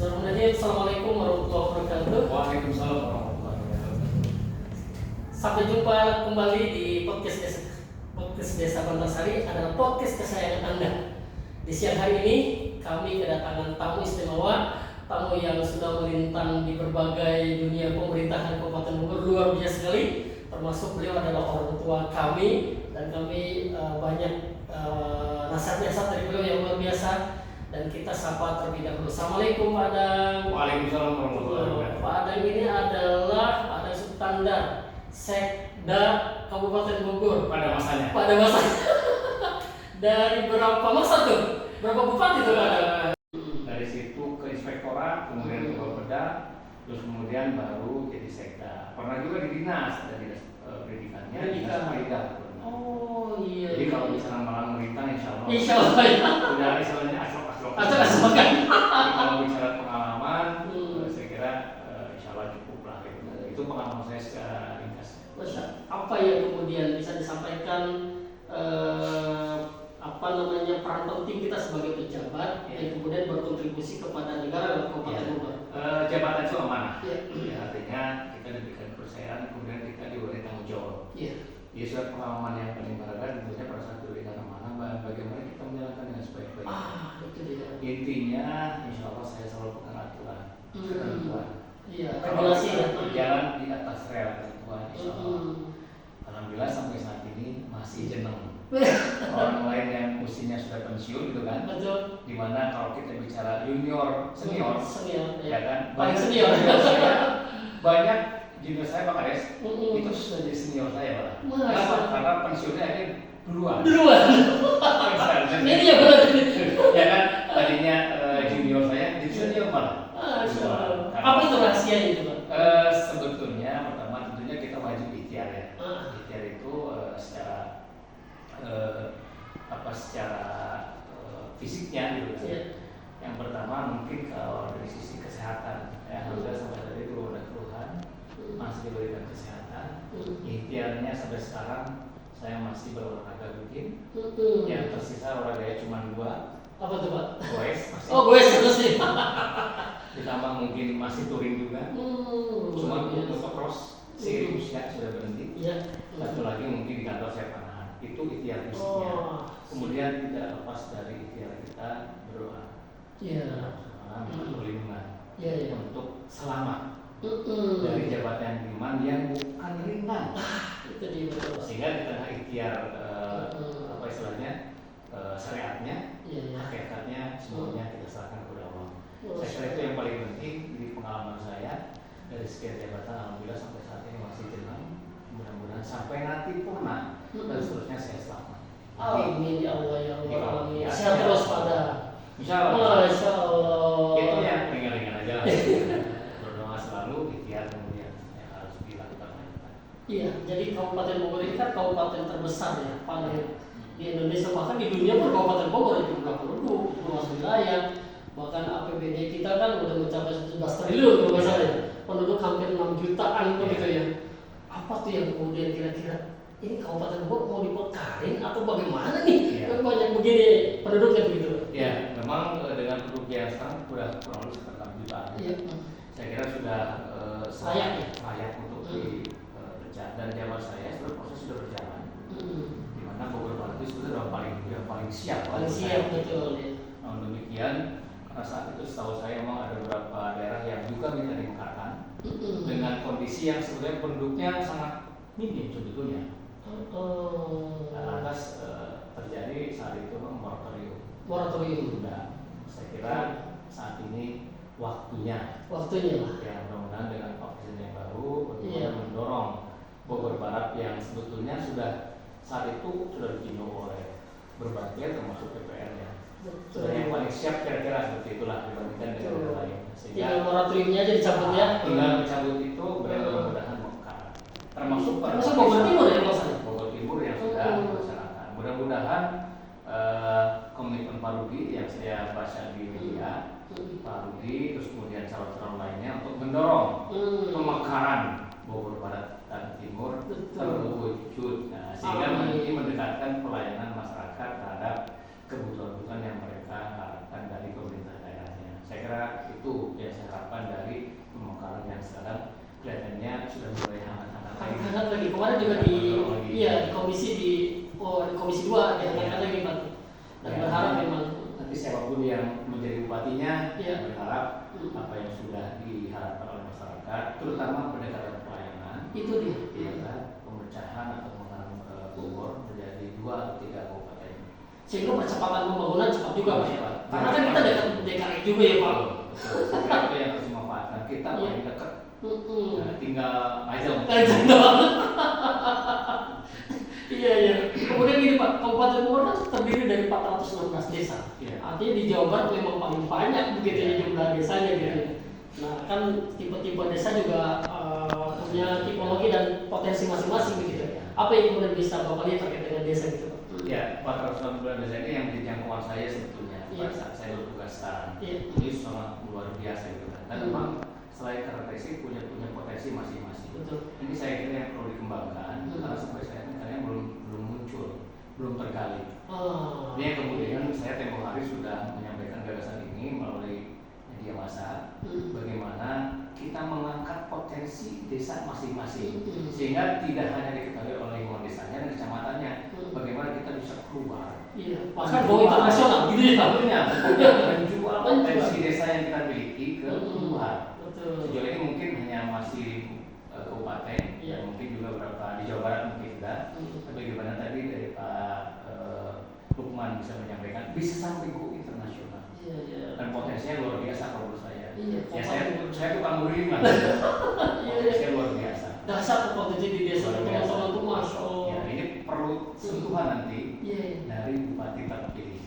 Bismillahirrahmanirrahim. Assalamualaikum warahmatullahi wabarakatuh. Waalaikumsalam warahmatullahi wabarakatuh. Sampai jumpa kembali di podcast Desa Bantarsari, adalah podcast kesayangan Anda. Di siang hari ini kami kedatangan tamu istimewa, tamu yang sudah melintang di berbagai dunia pemerintahan Kabupaten Bogor, luar biasa sekali. Termasuk beliau adalah orang tua kami, dan kami banyak nasihat-nasihat dari beliau yang luar biasa. Dan kita sapa terlebih dahulu. Assalamualaikum Pak Adang. Waalaikumsalam warahmatullahi wabarakatuh. Pak Adang ini adalah Pak Adang Subtandar, Sekda Kabupaten Bogor Pada masanya. pada masa dari berapa masa tuh? Berapa bupati tuh Pak Adang? Dari situ ke inspektorat, kemudian ke Bapeda, terus kemudian baru jadi sekda. Pernah juga di dinas, ada dinas pendidikannya, dinas pendidikan. Oh iya. Jadi kalau misalnya malam merintang, insya Allah. Insya Allah ya. Udah istilahnya asrok-asrok. Asal kan. Jadi kalau bicara pengalaman, saya kira insya Allah cukup lah. Itu pengalaman saya secara ringkas. Apa yang kemudian bisa disampaikan peran penting kita sebagai pejabat yang kemudian berkontribusi kepada negara dan Kabupaten Bogor? Jabatan itu amanah. Ya. Artinya kita diberikan kepercayaan, kemudian kita diberi tanggung jawab. Iya. Di suatu pengalaman yang paling berharga tentunya pada saat diberikan amanah, bagaimana kita menjalankan dengan sebaik-baiknya. Itu dia. Intinya, insya Allah saya selalu pegang aturan, ketentuan. Iya. Kalau Regulasi kita ya. berjalan di atas rel ketentuan, insya Allah. Alhamdulillah sampai saat ini masih jeneng. Orang lain yang usianya sudah pensiun gitu kan. Betul. Dimana kalau kita bicara junior, senior, ya kan. Paling senior. Banyak junior saya Pak Kades, itu sudah jadi senior saya Pak. Kenapa? Karena pensiunnya aja duluan. Ini dia benar. Ya kan, tadinya junior saya jadi senior malah. Apa itu rahasianya itu Pak? Sebetulnya pertama tentunya kita wajib ikhtiar ya. Ikhtiar itu secara fisiknya gitu kan. Yang pertama mungkin kalau dari sisi kesehatan, ya alhamdulillah sampai tadi itu ada keluhan, masih diberikan kesehatan. Ikhtiarnya sampai sekarang saya masih berolahraga rutin. Yang tersisa olahraganya cuma 2. Apa tuh Pak? Goes masih. Oh goes terus sih. Ditambah mungkin masih touring juga. Cuma untuk cross seiring usia sudah berhenti. Satu lagi mungkin di kantor saya panahan. Itu ikhtiar fisiknya. Kemudian tidak lepas dari ikhtiar kita berdoa. Minta perlindungan untuk selamat dari jabatan iman yang bukan ringan. Itu dia betul. Sehingga di tengah ikhtiar syariatnya, hakikatnya semuanya kita serahkan kepada Allah. Saya kira itu yang paling penting di pengalaman saya dari sekian jabatan. Alhamdulillah sampai saat ini masih jenang. Mudah-mudahan sampai nanti purna dan seterusnya saya selamat. Amin ya Allah ya Allah. Ya, Sehat terus pada. Insya Allah. Masya Allah. Itu yang ringan-ringan aja lah. Berdoa selalu, ikhtiar kemudian yang harus dilakukan. Iya, jadi Kabupaten Bogor ini kan kabupaten terbesar ya, Pak, di Indonesia, bahkan di dunia pun Kabupaten Bogor itu jumlah penduduk, luas wilayah, bahkan APBD kita kan udah mencapai 17 triliun kalau nggak salah ya, penduduk hampir 6 jutaan begitu ya. Apa tuh yang kemudian kira-kira ini Kabupaten Bogor mau dibekarin atau bagaimana nih? Kan banyak begini penduduknya begitu. Ya, memang dengan penduduk yang sekarang sudah kurang lebih sekitar 6 jutaan. Saya kira sudah layak untuk dikerjakan, dan zaman saya sudah proses sudah berjalan. Di mana Bogor Barat itu sudah paling siap. Paling siap betul. Namun demikian, karena saat itu setahu saya memang ada beberapa daerah yang juga minta dimekarkan dengan kondisi yang sebenarnya penduduknya sangat minim sebetulnya. Lantas terjadi saat itu moratorium. Nah, saya kira saat ini waktunya lah. Ya, mudah-mudahan dengan Pak Presiden yang baru mendorong Bogor Barat yang sebetulnya sudah saat itu sudah ditinjau oleh berbagai termasuk DPR-nya. Sudah yang paling siap kira-kira seperti itulah dibandingkan dengan yang lain. Tinggal moratoriumnya aja dicabut ya. Tinggal dicabut itu mudah-mudahan mekar. Termasuk Bogor Timur ya maksudnya. Bogor Timur yang sudah dilaksanakan. Mudah-mudahan komitmen Pak Rudi yang saya baca di media, Pak Rudi terus kemudian calon-calon lainnya untuk mendorong pemekaran Bogor Barat dan Timur terwujud. Nah, sehingga ini mendekatkan pelayanan masyarakat terhadap kebutuhan-kebutuhan yang mereka harapkan dari pemerintah daerahnya. Saya kira kira itu yang saya harapkan dari pemekaran yang sekarang kelihatannya sudah mulai hangat-hangat lagi. Kemarin juga di komisi di komisi 2 diangkat lagi Pak. Dan berharap memang nanti siapapun yang menjadi bupatinya berharap Hmm. apa yang sudah diharapkan oleh masyarakat, terutama pendekatan pelayanan, itu dia. Pemecahan atau mengenang Bogor menjadi 2 atau 3 kabupaten. Sehingga percepatan pembangunan cepat juga Pak. Cepat. Karena kan kita dekat DKI juga ya Pak. Betul. Itu yang harus dimanfaatkan. Kita paling dekat. Nah, tinggal aja. Iya. Kemudian gini Pak, Kabupaten Bogor kan terdiri dari 416 desa. Artinya di Jawa Barat memang paling banyak begitu ya jumlah desanya gitu. Nah kan tipe-tipe desa juga punya tipologi dan potensi masing-masing begitu. Apa yang kemudian bisa Bapak lihat terkait dengan desa gitu Pak? Ya, 416 desa ini yang menjadi jangkauan saya sebetulnya pada saat saya bertugas sekarang. Ini sangat luar biasa gitu kan. Dan memang selain karakteristik punya potensi masing-masing. Betul. Ini saya kira yang perlu dikembangkan karena sampai saat ini kayaknya belum muncul, belum tergali. Ini yang kemudian saya tempoh hari sudah menyampaikan gagasan ini melalui media massa. Bagaimana kita mengangkat potensi desa masing-masing sehingga tidak hanya diketahui oleh lingkungan desanya dan kecamatannya. Bagaimana kita bisa keluar? Iya. Bahkan go internasional gitu ya. Menjual potensi desa yang kita miliki ke luar. Sejauh ini mungkin hanya masih kabupaten, mungkin juga beberapa di Jawa Barat mungkin sudah. Tapi bagaimana tadi dari Pak Lukman bisa menyampaikan bisa sampai go internasional. Dan potensinya luar biasa kalau menurut saya. Ya saya tukang guling lah. Potensinya luar biasa. Dasar potensi di desa internasional itu masya Allah. Ya, ini perlu sentuhan nanti dari bupati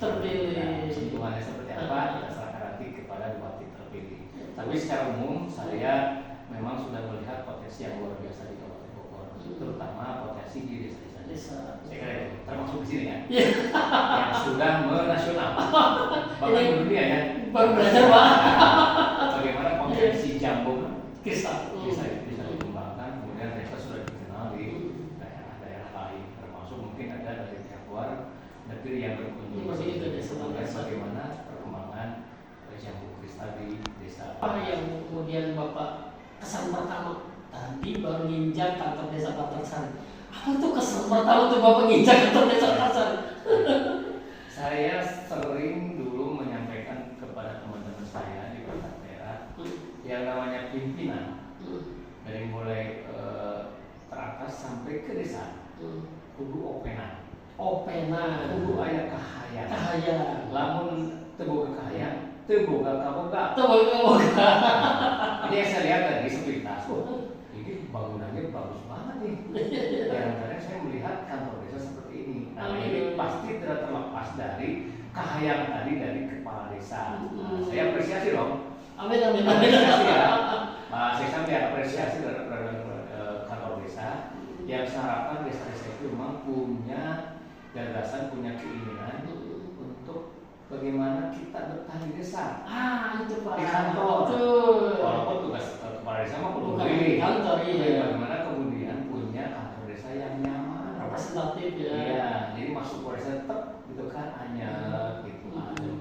terpilih. Nah, sentuhannya seperti apa kita serahkan nanti kepada bupati terpilih. Tapi secara umum saya memang sudah melihat potensi yang luar biasa di Kabupaten Bogor, terutama potensi di desa-desa. Saya kira itu termasuk di sini ya, yang sudah menasional, bahkan dunia ya. Baru belajar Pak. Bagaimana potensi Jambon bisa dikembangkan, kemudian mereka sudah dikenal di daerah-daerah lain, termasuk mungkin ada dari pihak luar negeri yang berkunjung. Bagaimana perkembangan Jambu Kristal di desa. Apa yang kemudian Bapak kesan pertama tadi baru nginjak kantor desa Bantarsari. Apa tuh kesan pertama tuh Bapak nginjak kantor desa Bantarsari? Saya sering dulu menyampaikan kepada teman-teman saya di perangkat daerah yang namanya pimpinan dari mulai teratas sampai ke desa kudu openan kudu aya kahayang lamun teboga kahayang teboga kaboga. Ini yang saya lihat tadi sepintas, ini bangunannya bagus banget nih. Kadang-kadang saya melihat kantor desa seperti ini. Nah ini pasti tidak terlepas dari kahayang tadi dari kepala desa. Saya apresiasi loh. Amin. Apresiasi ya. Saya sampai apresiasi terhadap kantor desa yang saya harapkan desa-desa itu memang punya gagasan, punya keinginan untuk bagaimana kita betah di desa. Itu Pak. Di kantor. Walaupun tugas kepala desa mah perlu di kantor. Bagaimana kemudian punya kantor desa yang nyaman, representatif ya. Iya, jadi masuk ke desa tetap gitu kan hanya gitu adem,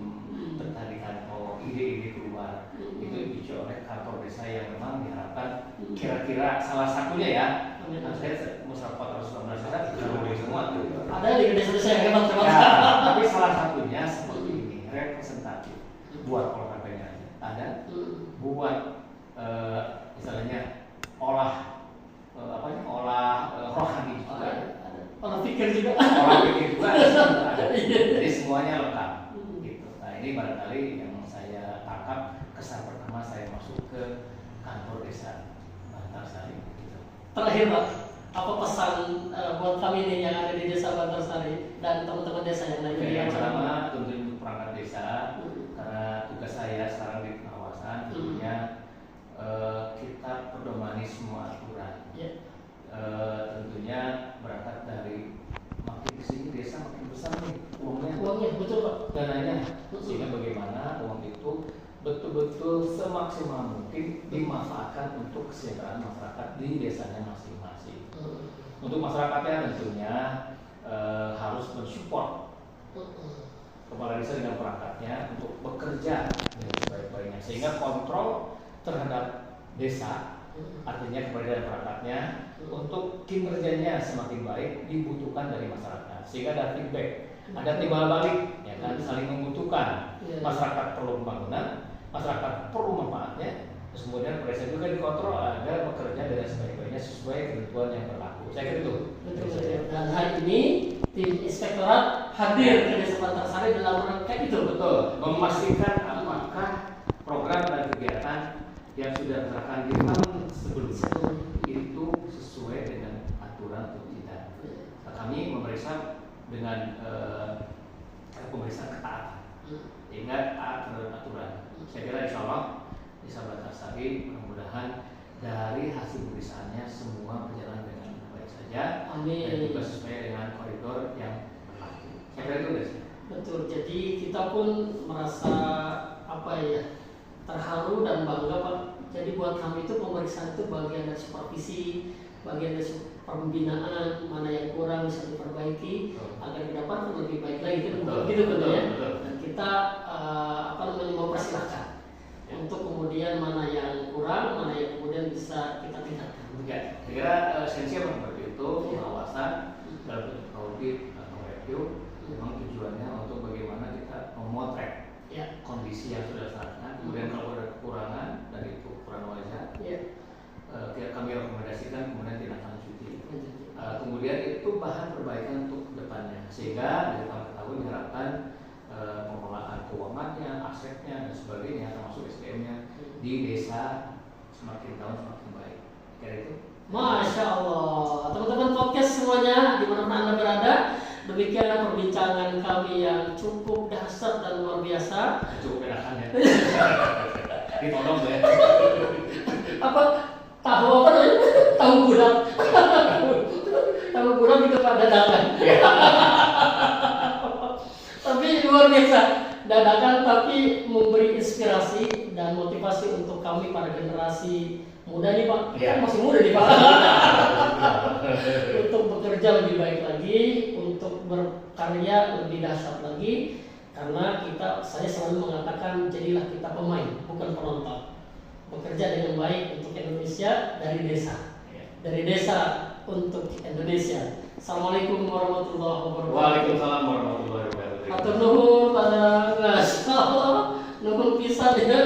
betah di kantor, ide-ide keluar. Itu dipicu oleh kantor desa yang memang diharapkan kira-kira salah satunya ya. Nah, saya musyawarah 419 desa tidak semua tuh. Ada di desa-desa yang hebat ya, tapi salah satunya seperti ini representatif buat olahraganya ada buat misalnya olah rohani juga olah pikir juga ada. Jadi semuanya lengkap gitu. Nah ini barangkali yang saya tangkap kesan pertama saya masuk ke kantor desa Bantarsari gitu. Terakhir Pak, apa pesan buat kami nih yang ada di desa Bantarsari dan teman-teman desa yang lainnya? Yang pertama tentu untuk perangkat desa, karena tugas saya sekarang di pengawasan, tentunya kita perdomani semua aturan. Tentunya berangkat dari makin kesini desa makin besar nih uangnya betul Pak. Dananya, sehingga bagaimana uang itu betul-betul semaksimal mungkin dimanfaatkan untuk kesejahteraan masyarakat di desanya masing-masing. Untuk masyarakatnya tentunya harus mensupport kepala desa dengan perangkatnya untuk bekerja dengan sebaik-baiknya, sehingga kontrol terhadap desa, artinya kepada dan perangkatnya, untuk kinerjanya semakin baik dibutuhkan dari masyarakat, sehingga ada feedback, ada timbal balik, ya kan, saling membutuhkan. Masyarakat perlu pembangunan, masyarakat perlu manfaatnya, terus kemudian desa juga dikontrol agar bekerja dengan sebaik-baiknya sesuai ketentuan yang berlaku. Saya kira itu. Betul. Dan hari ini tim inspektorat hadir ke Desa Bantarsari dalam rangka itu. Betul. Memastikan apakah program dan kegiatan yang sudah diserahkan di tahun sebelumnya itu sesuai dengan aturan atau tidak. Nah, kami memeriksa dengan pemeriksaan ketaatan, ingat taat terhadap aturan. Saya kira insya Allah Desa Bantarsari mudah-mudahan dari hasil pemeriksaannya semua berjalan dengan baik saja. Amin. Dan juga sesuai dengan koridor yang berlaku. Saya kira itu guys. Betul. Jadi kita pun merasa terharu dan bangga Pak. Jadi buat kami itu pemeriksaan itu bagian dari supervisi, bagian dari pembinaan, mana yang kurang bisa diperbaiki agar ke depan lebih baik lagi. Gitu kan ya. Dan kita mempersilahkan untuk kemudian mana yang kurang, mana yang kemudian bisa kita tingkatkan. Ya, saya kira esensi seperti itu, pengawasan dalam bentuk audit atau review, memang tujuannya untuk bagaimana kita memotret kondisi yang sudah dilaksanakan. Kemudian kalau ada kekurangan dan itu kurang wajar, kami rekomendasikan kemudian tindakan lanjuti. Kemudian itu bahan perbaikan untuk depannya, sehingga dari tahun ke tahun diharapkan pengelolaan keuangannya, asetnya dan sebagainya, termasuk SDM-nya di desa semakin tahun semakin baik. Kira itu. Masya Allah, teman-teman podcast semuanya dimanapun Anda berada, demikian perbincangan kami yang cukup dahsyat dan luar biasa. Cukup bedakan ya. Ditolong ya. Tahu apa namanya? Tahu bulat. Tahu bulat itu Pak dadakan. Tapi luar biasa, dadakan tapi memberi inspirasi dan motivasi untuk kami para generasi muda nih Pak. Kan masih muda nih Pak. Untuk bekerja lebih baik lagi, untuk berkarya lebih dahsyat lagi, karena saya selalu mengatakan jadilah kita pemain, bukan penonton. Bekerja dengan baik untuk Indonesia dari desa. Dari desa untuk Indonesia. Assalamualaikum warahmatullahi wabarakatuh. Waalaikumsalam warahmatullahi wabarakatuh. Atur nuhun pada ngasih nuhun pisan ya.